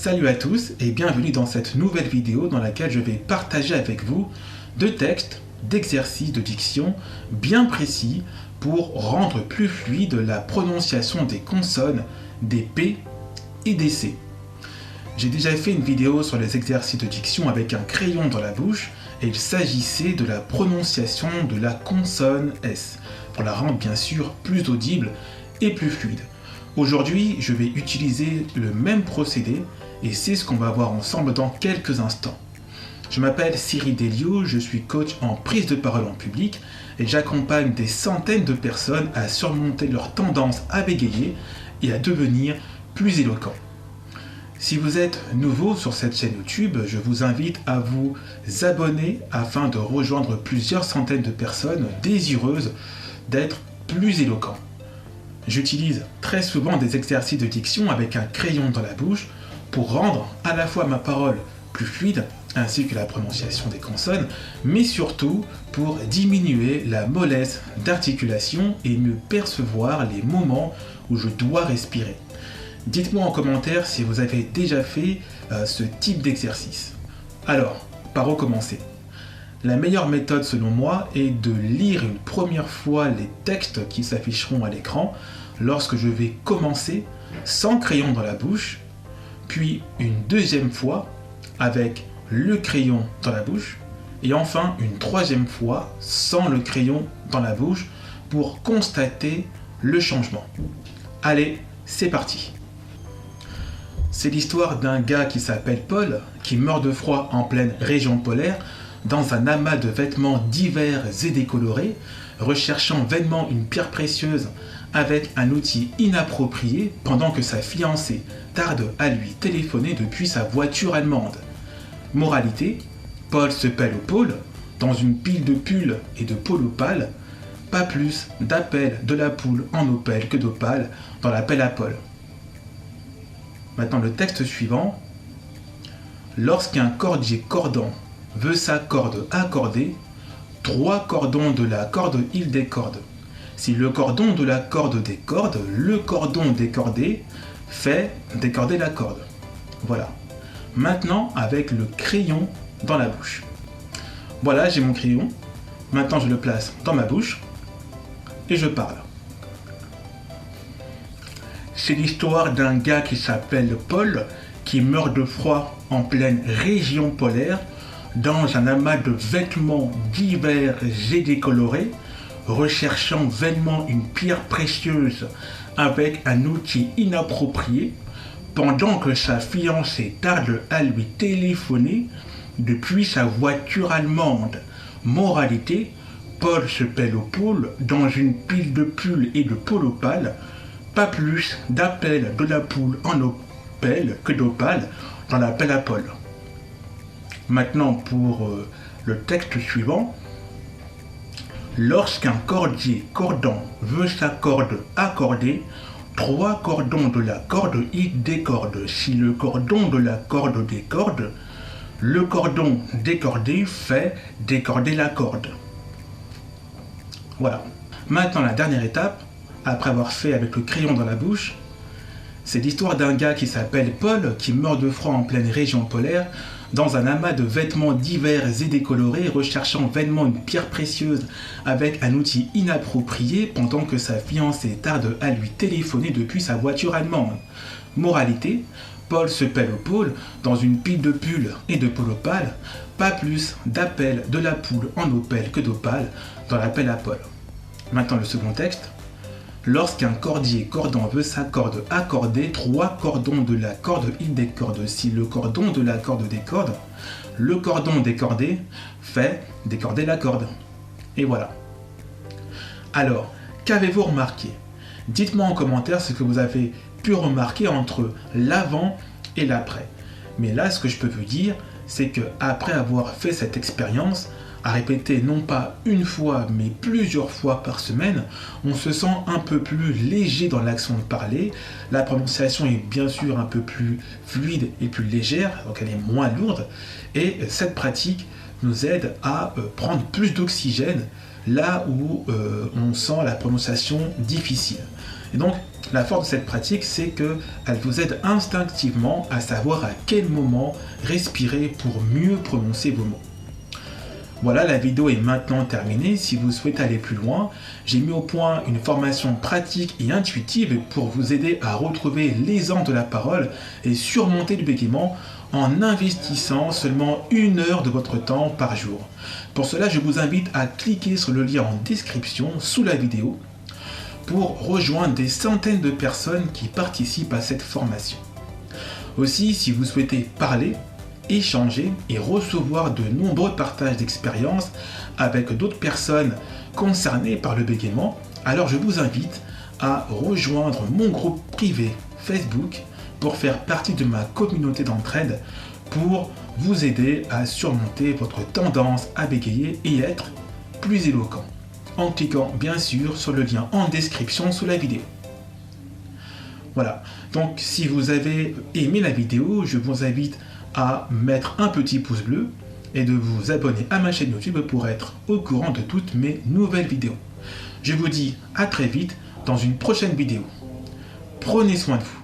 Salut à tous et bienvenue dans cette nouvelle vidéo dans laquelle je vais partager avec vous deux textes d'exercices de diction bien précis pour rendre plus fluide la prononciation des consonnes, des P et des C. J'ai déjà fait une vidéo sur les exercices de diction avec un crayon dans la bouche et il s'agissait de la prononciation de la consonne S pour la rendre bien sûr plus audible et plus fluide. Aujourd'hui, je vais utiliser le même procédé et c'est ce qu'on va voir ensemble dans quelques instants. Je m'appelle Cyril Delio, je suis coach en prise de parole en public et j'accompagne des centaines de personnes à surmonter leur tendance à bégayer et à devenir plus éloquents. Si vous êtes nouveau sur cette chaîne YouTube, je vous invite à vous abonner afin de rejoindre plusieurs centaines de personnes désireuses d'être plus éloquents. J'utilise très souvent des exercices de diction avec un crayon dans la bouche pour rendre à la fois ma parole plus fluide ainsi que la prononciation des consonnes, mais surtout pour diminuer la mollesse d'articulation et mieux percevoir les moments où je dois respirer. Dites-moi en commentaire si vous avez déjà fait ce type d'exercice. Alors, par où commencer ? La meilleure méthode selon moi est de lire une première fois les textes qui s'afficheront à l'écran lorsque je vais commencer sans crayon dans la bouche, puis une deuxième fois avec le crayon dans la bouche, et enfin une troisième fois sans le crayon dans la bouche pour constater le changement. Allez, c'est parti. C'est l'histoire d'un gars qui s'appelle Paul, qui meurt de froid en pleine région polaire, dans un amas de vêtements divers et décolorés, recherchant vainement une pierre précieuse avec un outil inapproprié pendant que sa fiancée tarde à lui téléphoner depuis sa voiture allemande. Moralité, Paul se pèle au pôle, dans une pile de pulls et de polo pâle, pas plus d'appel de la poule en opale que d'opale dans l'appel à Paul. Maintenant le texte suivant. Lorsqu'un cordier cordant veut sa corde accorder, 3 cordons de la corde il décorde. Si le cordon de la corde décorde, le cordon décordé fait décorder la corde. Voilà. Maintenant avec le crayon dans la bouche. Voilà, j'ai mon crayon. Maintenant je le place dans ma bouche et je parle. C'est l'histoire d'un gars qui s'appelle Paul, qui meurt de froid en pleine région polaire, dans un amas de vêtements divers et décolorés, recherchant vainement une pierre précieuse avec un outil inapproprié, pendant que sa fiancée tarde à lui téléphoner depuis sa voiture allemande. Moralité, Paul se pèle au pôle dans une pile de pulls et de polo pâle, pas plus d'appel de la poule en opale que d'opale dans l'appel à Paul. Maintenant pour le texte suivant. Lorsqu'un cordier cordant veut sa corde accorder, 3 cordons de la corde il décorde. Si le cordon de la corde décorde, le cordon décordé fait décorder la corde. Voilà. Maintenant la dernière étape, après avoir fait avec le crayon dans la bouche, c'est l'histoire d'un gars qui s'appelle Paul, qui meurt de froid en pleine région polaire, dans un amas de vêtements divers et décolorés, recherchant vainement une pierre précieuse avec un outil inapproprié pendant que sa fiancée tarde à lui téléphoner depuis sa voiture allemande. Moralité, Paul se pèle au pôle dans une pile de pulls et de polo pâle, pas plus d'appel de la poule en opale que d'opale dans l'appel à Paul. Maintenant le second texte. Lorsqu'un cordier cordant veut sa corde accorder, 3 cordons de la corde il décorde. Si le cordon de la corde décorde, le cordon décordé fait décorder la corde. Et voilà. Alors, qu'avez-vous remarqué ? Dites-moi en commentaire ce que vous avez pu remarquer entre l'avant et l'après. Mais là, ce que je peux vous dire, c'est que après avoir fait cette expérience, à répéter non pas une fois mais plusieurs fois par semaine, on se sent un peu plus léger dans l'accent de parler, la prononciation est bien sûr un peu plus fluide et plus légère, donc elle est moins lourde, et cette pratique nous aide à prendre plus d'oxygène là où on sent la prononciation difficile. Et donc, la force de cette pratique, c'est qu'elle vous aide instinctivement à savoir à quel moment respirer pour mieux prononcer vos mots. Voilà, la vidéo est maintenant terminée. Si vous souhaitez aller plus loin, j'ai mis au point une formation pratique et intuitive pour vous aider à retrouver l'aisance de la parole et surmonter le bégaiement en investissant seulement 1 heure de votre temps par jour. Pour cela, je vous invite à cliquer sur le lien en description sous la vidéo pour rejoindre des centaines de personnes qui participent à cette formation. Aussi, si vous souhaitez parler, échanger et recevoir de nombreux partages d'expériences avec d'autres personnes concernées par le bégaiement, alors je vous invite à rejoindre mon groupe privé Facebook pour faire partie de ma communauté d'entraide pour vous aider à surmonter votre tendance à bégayer et être plus éloquent, en cliquant bien sûr sur le lien en description sous la vidéo. Voilà, donc si vous avez aimé la vidéo, je vous invite à mettre un petit pouce bleu et de vous abonner à ma chaîne YouTube pour être au courant de toutes mes nouvelles vidéos. Je vous dis à très vite dans une prochaine vidéo. Prenez soin de vous.